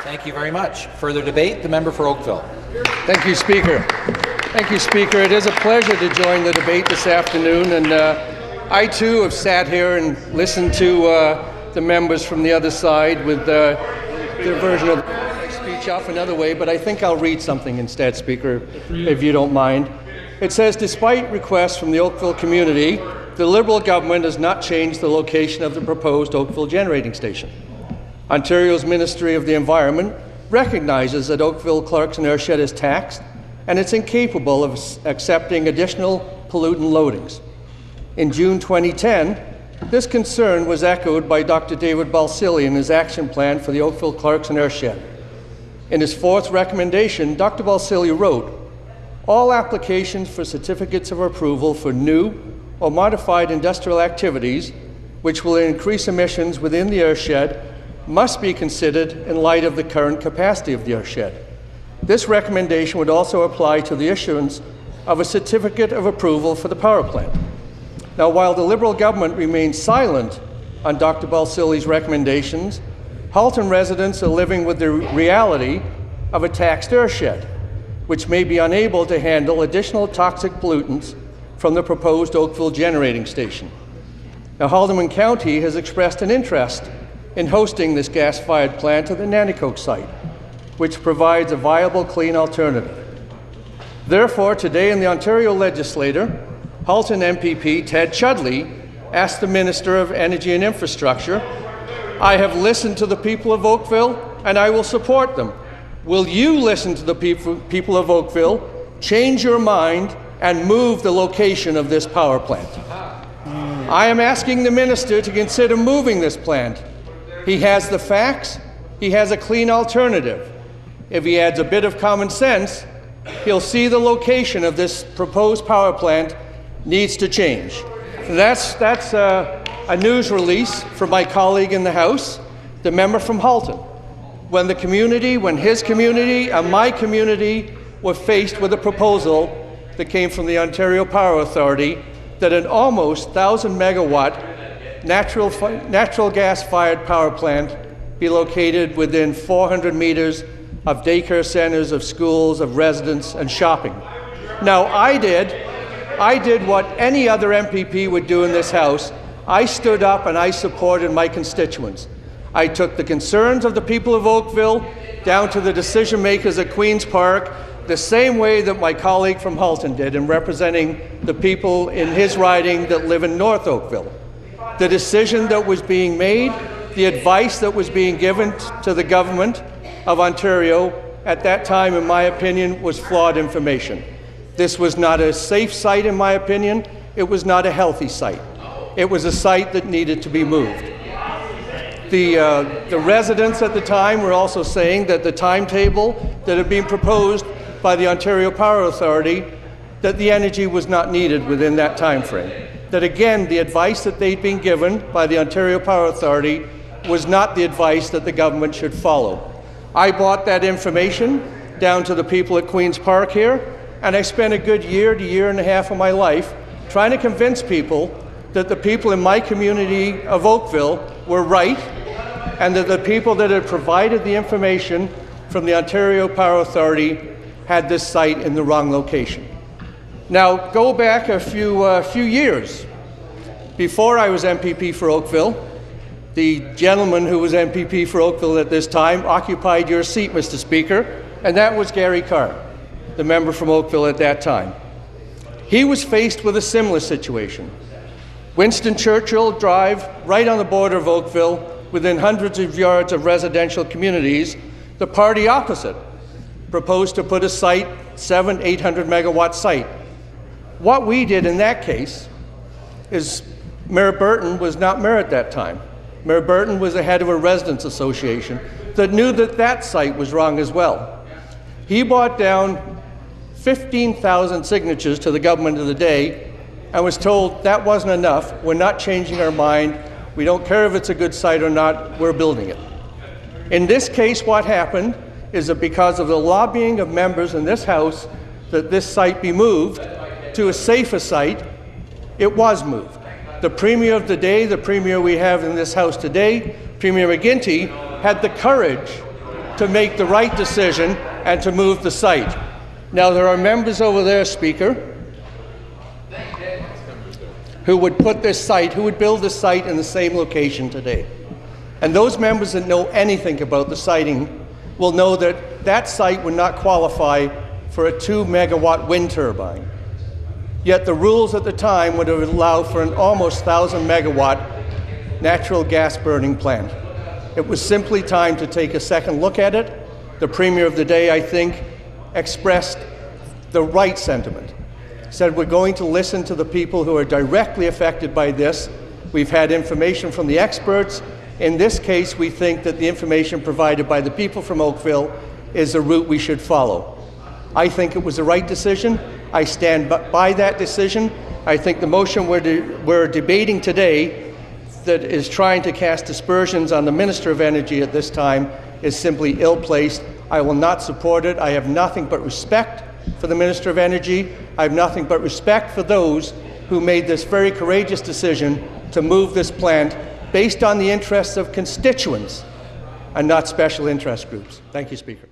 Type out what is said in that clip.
Thank you very much. Further debate, the member for Oakville. Thank you, Speaker. Thank you, Speaker. It is a pleasure to join the debate this afternoon, and I too have sat here and listened to the members from the other side with their version of the speech off another way, but I think I'll read something instead, Speaker, if you don't mind. It says, despite requests from the Oakville community, the Liberal government has not changed the location of the proposed Oakville generating station. Ontario's Ministry of the Environment recognizes that Oakville Clarkson Airshed is taxed and it's incapable of accepting additional pollutant loadings. In June 2010, this concern was echoed by Dr. David Balsillie in his action plan for the Oakville Clarkson Airshed. In his fourth recommendation, Dr. Balsillie wrote, all applications for certificates of approval for new or modified industrial activities which will increase emissions within the airshed must be considered in light of the current capacity of the airshed. This recommendation would also apply to the issuance of a certificate of approval for the power plant. Now, while the Liberal government remains silent on Dr. Balsillie's recommendations, Halton residents are living with the reality of a taxed airshed, which may be unable to handle additional toxic pollutants from the proposed Oakville generating station. Now, Haldimand County has expressed an interest in hosting this gas-fired plant at the Nanticoke site, which provides a viable, clean alternative. Therefore, today in the Ontario Legislature, Halton MPP Ted Chudley asked the Minister of Energy and Infrastructure, I have listened to the people of Oakville and I will support them. Will you listen to the people of Oakville, change your mind, and move the location of this power plant? I am asking the Minister to consider moving this plant. He has the facts, he has a clean alternative. If he adds a bit of common sense, he'll see the location of this proposed power plant needs to change. That's a news release from my colleague in the House, the member from Halton. When his community and my community were faced with a proposal that came from the Ontario Power Authority that an almost 1,000-megawatt natural gas-fired power plant be located within 400 meters of daycare centers, of schools, of residents, and shopping. Now, I did what any other MPP would do in this House. I stood up and I supported my constituents. I took the concerns of the people of Oakville down to the decision makers at Queen's Park, the same way that my colleague from Halton did in representing the people in his riding that live in North Oakville. The decision that was being made, the advice that was being given to the government of Ontario at that time, in my opinion, was flawed information. This was not a safe site, in my opinion. It was not a healthy site. It was a site that needed to be moved. The residents at the time were also saying that the timetable that had been proposed by the Ontario Power Authority, that the energy was not needed within that time frame. That again, the advice that they'd been given by the Ontario Power Authority was not the advice that the government should follow. I brought that information down to the people at Queen's Park here, and I spent a good year to year and a half of my life trying to convince people that the people in my community of Oakville were right, and that the people that had provided the information from the Ontario Power Authority had this site in the wrong location. Now, go back a few years. Before I was MPP for Oakville, the gentleman who was MPP for Oakville at this time occupied your seat, Mr. Speaker, and that was Gary Carr, the member from Oakville at that time. He was faced with a similar situation. Winston Churchill Drive, right on the border of Oakville, within hundreds of yards of residential communities, the party opposite proposed to put a site, 800 megawatt site. What we did in that case is Mayor Burton was not mayor at that time. Mayor Burton was the head of a residents association that knew that that site was wrong as well. He brought down 15,000 signatures to the government of the day and was told that wasn't enough. We're not changing our mind. We don't care if it's a good site or not. We're building it. In this case, what happened is that because of the lobbying of members in this House that this site be moved to a safer site, it was moved. The Premier of the day, the Premier we have in this House today, Premier McGuinty, had the courage to make the right decision and to move the site. Now, there are members over there, Speaker, who would build this site in the same location today. And those members that know anything about the siting will know that that site would not qualify for a 2 megawatt wind turbine. Yet the rules at the time would have allowed for an almost 1,000 megawatt natural gas burning plant. It was simply time to take a second look at it. The Premier of the day, I think, expressed the right sentiment. Said we're going to listen to the people who are directly affected by this. We've had information from the experts. In this case, we think that the information provided by the people from Oakville is the route we should follow. I think it was the right decision. I stand by that decision. I think the motion we're debating today that is trying to cast aspersions on the Minister of Energy at this time is simply ill-placed. I will not support it. I have nothing but respect for the Minister of Energy. I have nothing but respect for those who made this very courageous decision to move this plant based on the interests of constituents and not special interest groups. Thank you, Speaker.